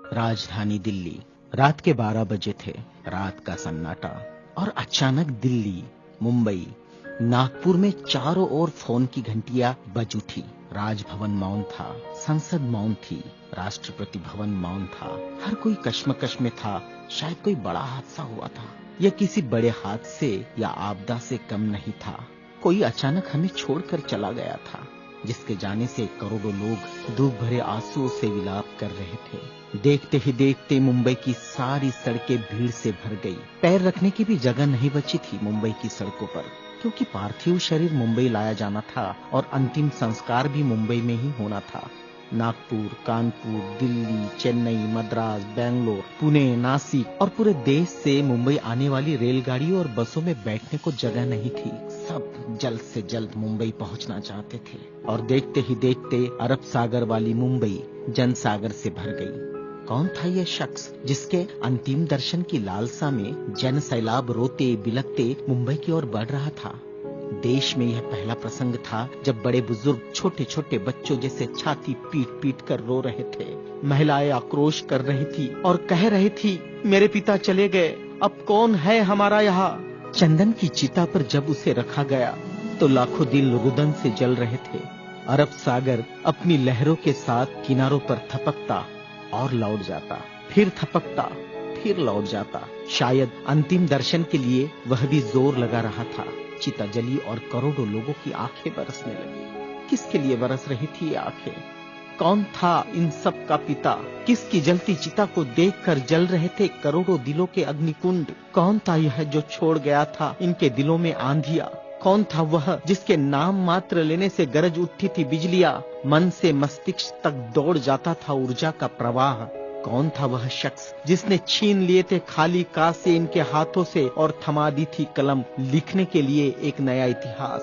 राजधानी दिल्ली। रात के 12 बजे थे। रात का सन्नाटा। और अचानक दिल्ली, मुंबई, नागपुर में चारों ओर फोन की घंटियां बज उठी। राजभवन मौन था, संसद मौन थी, राष्ट्रपति भवन मौन था। हर कोई कश्मकश में था। शायद कोई बड़ा हादसा हुआ था। यह किसी बड़े हादसे या आपदा से कम नहीं था। कोई अचानक हमें छोड़कर चला गया था, जिसके जाने से करोड़ों लोग दुख भरे आंसुओं से विलाप कर रहे थे। देखते ही देखते मुंबई की सारी सड़कें भीड़ से भर गई। पैर रखने की भी जगह नहीं बची थी मुंबई की सड़कों पर, क्योंकि पार्थिव शरीर मुंबई लाया जाना था और अंतिम संस्कार भी मुंबई में ही होना था। नागपुर, कानपुर, दिल्ली, चेन्नई, मद्रास, बेंगलोर, पुणे, नासिक और पूरे देश से मुंबई आने वाली रेलगाड़ियों और बसों में बैठने को जगह नहीं थी। सब जल्द से जल्द मुंबई पहुंचना चाहते थे और देखते ही देखते अरब सागर वाली मुंबई जनसागर से भर गई। कौन था यह शख्स जिसके अंतिम दर्शन की लालसा में जन सैलाब रोते बिलखते मुंबई की ओर बढ़ रहा था? देश में यह पहला प्रसंग था जब बड़े बुजुर्ग छोटे छोटे बच्चों जैसे छाती पीट पीट कर रो रहे थे। महिलाएं आक्रोश कर रही थी और कह रही थी, मेरे पिता चले गए, अब कौन है हमारा यहाँ? चंदन की चिता पर जब उसे रखा गया तो लाखों दिल रुदन से जल रहे थे। अरब सागर अपनी लहरों के साथ किनारों पर थपकता और लौट जाता, फिर थपकता, फिर लौट जाता। शायद अंतिम दर्शन के लिए वह भी जोर लगा रहा था। चिता जली और करोड़ों लोगों की आंखें बरसने लगी। किसके लिए बरस रही थी ये आंखें? कौन था इन सब का पिता? किसकी जलती चिता को देखकर जल रहे थे करोड़ों दिलों के अग्निकुंड? कौन था यह जो छोड़ गया था इनके दिलों में आंधिया? कौन था वह जिसके नाम मात्र लेने से गरज उठती थी बिजलियां, मन से मस्तिष्क तक दौड़ जाता था ऊर्जा का प्रवाह? कौन था वह शख्स जिसने छीन लिए थे खाली कासे इनके हाथों से और थमा दी थी कलम लिखने के लिए एक नया इतिहास?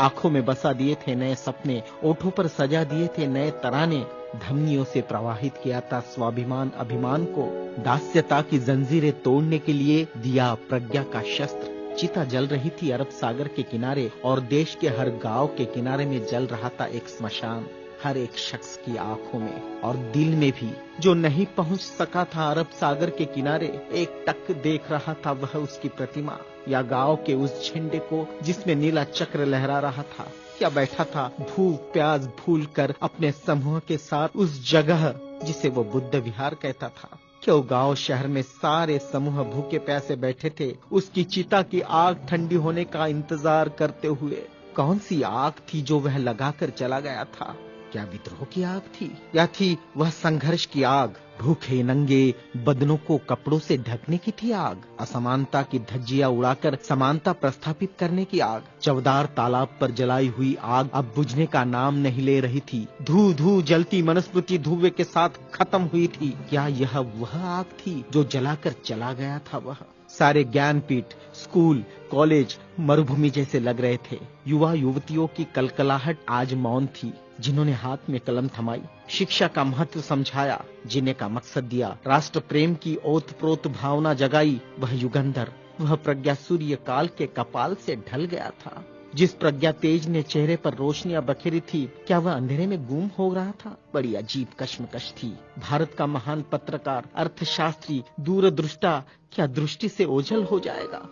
आंखों में बसा दिए थे नए सपने, ओठों पर सजा दिए थे नए तराने, धमनियों से प्रवाहित किया था स्वाभिमान अभिमान को, दास्यता की जंजीरें तोड़ने के लिए दिया प्रज्ञा का शस्त्र। चिता जल रही थी अरब सागर के किनारे और देश के हर गांव के किनारे में जल रहा था एक स्मशान। हर एक शख्स की आंखों में और दिल में भी जो नहीं पहुंच सका था अरब सागर के किनारे, एक टक देख रहा था वह उसकी प्रतिमा या गांव के उस झंडे को जिसमें नीला चक्र लहरा रहा था। क्या बैठा था भूख प्यास भूल कर अपने समूह के साथ उस जगह जिसे वो बुद्ध विहार कहता था? क्यों गांव शहर में सारे समूह भूखे प्यासे बैठे थे उसकी चिता की आग ठंडी होने का इंतजार करते हुए? कौन सी आग थी जो वह लगाकर चला गया था? क्या विद्रोह की आग थी या थी वह संघर्ष की आग? भूखे नंगे बदनों को कपड़ों से ढकने की थी आग? असमानता की धज्जियां उड़ाकर समानता प्रस्थापित करने की आग? चवदार तालाब पर जलाई हुई आग अब बुझने का नाम नहीं ले रही थी। धू धू जलती मनुस्मृति धुएं के साथ खत्म हुई थी। क्या यह वह आग थी जो जलाकर चला गया था वह? सारे ज्ञानपीठ, स्कूल, कॉलेज मरुभूमि जैसे लग रहे थे। युवा युवतियों की कलकलाहट आज मौन थी। जिन्होंने हाथ में कलम थमाई, शिक्षा का महत्व समझाया, जीने का मकसद दिया, राष्ट्र प्रेम की ओतप्रोत भावना जगाई, वह युगंधर, वह प्रज्ञा सूर्य काल के कपाल से ढल गया था। जिस प्रज्ञा तेज ने चेहरे पर रोशनियां बखेरी थी, क्या वह अंधेरे में गुम हो रहा था? बड़ी अजीब कश्मकश थी। भारत का महान पत्रकार, अर्थशास्त्री, दूरदृष्टा क्या दृष्टि से ओझल हो जाएगा?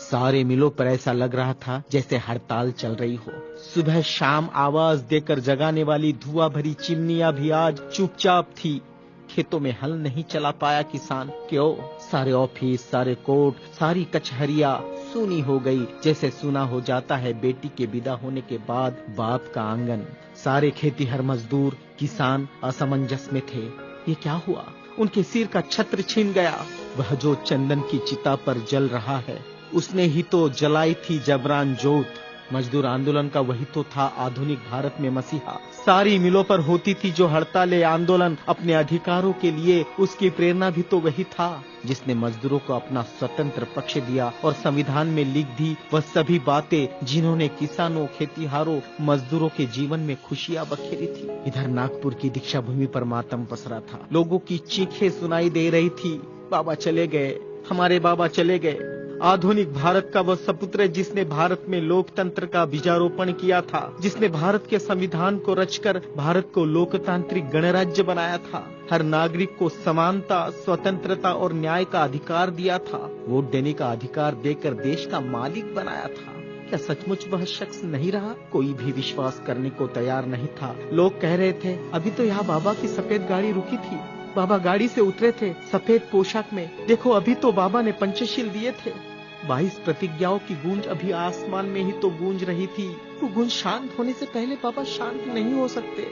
सारे मिलों पर ऐसा लग रहा था जैसे हड़ताल चल रही हो। सुबह शाम आवाज देकर जगाने वाली धुआं भरी चिमनियां भी आज चुपचाप थी। खेतों में हल नहीं चला पाया किसान। क्यों? सारे ऑफिस, सारे कोर्ट, सारी कचहरियां सूनी हो गई, जैसे सुना हो जाता है बेटी के विदा होने के बाद बाप का आंगन। सारे खेतीहर मजदूर, किसान असमंजस में थे। ये क्या हुआ? उनके सिर का छत्र छीन गया। वह जो चंदन की चिता पर जल रहा है, उसने ही तो जलाई थी जबरान जोत। मजदूर आंदोलन का वही तो था आधुनिक भारत में मसीहा। सारी मिलों पर होती थी जो हड़तालें आंदोलन अपने अधिकारों के लिए, उसकी प्रेरणा भी तो वही था जिसने मजदूरों को अपना स्वतंत्र पक्ष दिया और संविधान में लिख दी वह सभी बातें जिन्होंने किसानों, खेतीहारों, मजदूरों के जीवन में खुशियां बखेरी थी। इधर नागपुर की दीक्षा भूमि पर मातम पसरा था। लोगों की चीखें सुनाई दे रही थी, बाबा चले गए, हमारे बाबा चले गए। आधुनिक भारत का वह सपुत्र है जिसने भारत में लोकतंत्र का बीजारोपण किया था, जिसने भारत के संविधान को रचकर भारत को लोकतांत्रिक गणराज्य बनाया था, हर नागरिक को समानता, स्वतंत्रता और न्याय का अधिकार दिया था, वोट देने का अधिकार देकर देश का मालिक बनाया था। क्या सचमुच वह शख्स नहीं रहा? कोई भी विश्वास करने को तैयार नहीं था। लोग कह रहे थे, अभी तो यहाँ बाबा की सफेद गाड़ी रुकी थी, बाबा गाड़ी से उतरे थे सफेद पोशाक में, देखो अभी तो बाबा ने पंचशील दिए थे। 22 प्रतिज्ञाओं की गूंज अभी आसमान में ही तो गूंज रही थी। वो गूंज शांत होने से पहले बाबा शांत नहीं हो सकते।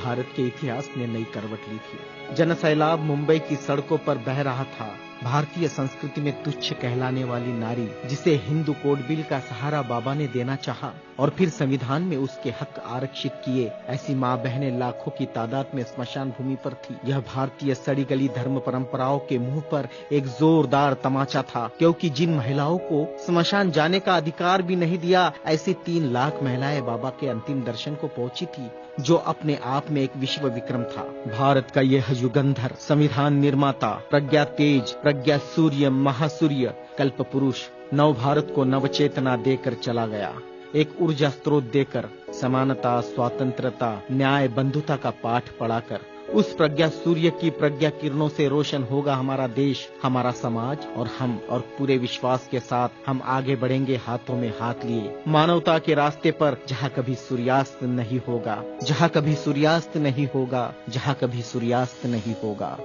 भारत के इतिहास ने नई करवट ली थी। जनसैलाब मुंबई की सड़कों पर बह रहा था। भारतीय संस्कृति में तुच्छ कहलाने वाली नारी, जिसे हिंदू कोड बिल का सहारा बाबा ने देना चाहा और फिर संविधान में उसके हक आरक्षित किए, ऐसी माँ बहनें लाखों की तादाद में स्मशान भूमि पर थी। यह भारतीय सड़ी गली धर्म परंपराओं के मुंह पर एक जोरदार तमाचा था, क्योंकि जिन महिलाओं को स्मशान जाने का अधिकार भी नहीं दिया, ऐसी 3 लाख महिलाएं बाबा के अंतिम दर्शन को पहुंची थी, जो अपने आप में एक विश्व विक्रम था। भारत का यह युगंधर, संविधान निर्माता, प्रज्ञा तेज, प्रज्ञा सूर्य, महासूर्य, कल्प पुरुष नव भारत को नव चेतना देकर चला गया। एक ऊर्जा स्रोत देकर, समानता, स्वतंत्रता, न्याय, बंधुता का पाठ पढ़ाकर, उस प्रज्ञा सूर्य की प्रज्ञा किरणों से रोशन होगा हमारा देश, हमारा समाज और हम, और पूरे विश्वास के साथ हम आगे बढ़ेंगे हाथों में हाथ लिए, मानवता के रास्ते पर, जहाँ कभी सूर्यास्त नहीं होगा, जहाँ कभी सूर्यास्त नहीं होगा, जहाँ कभी सूर्यास्त नहीं होगा।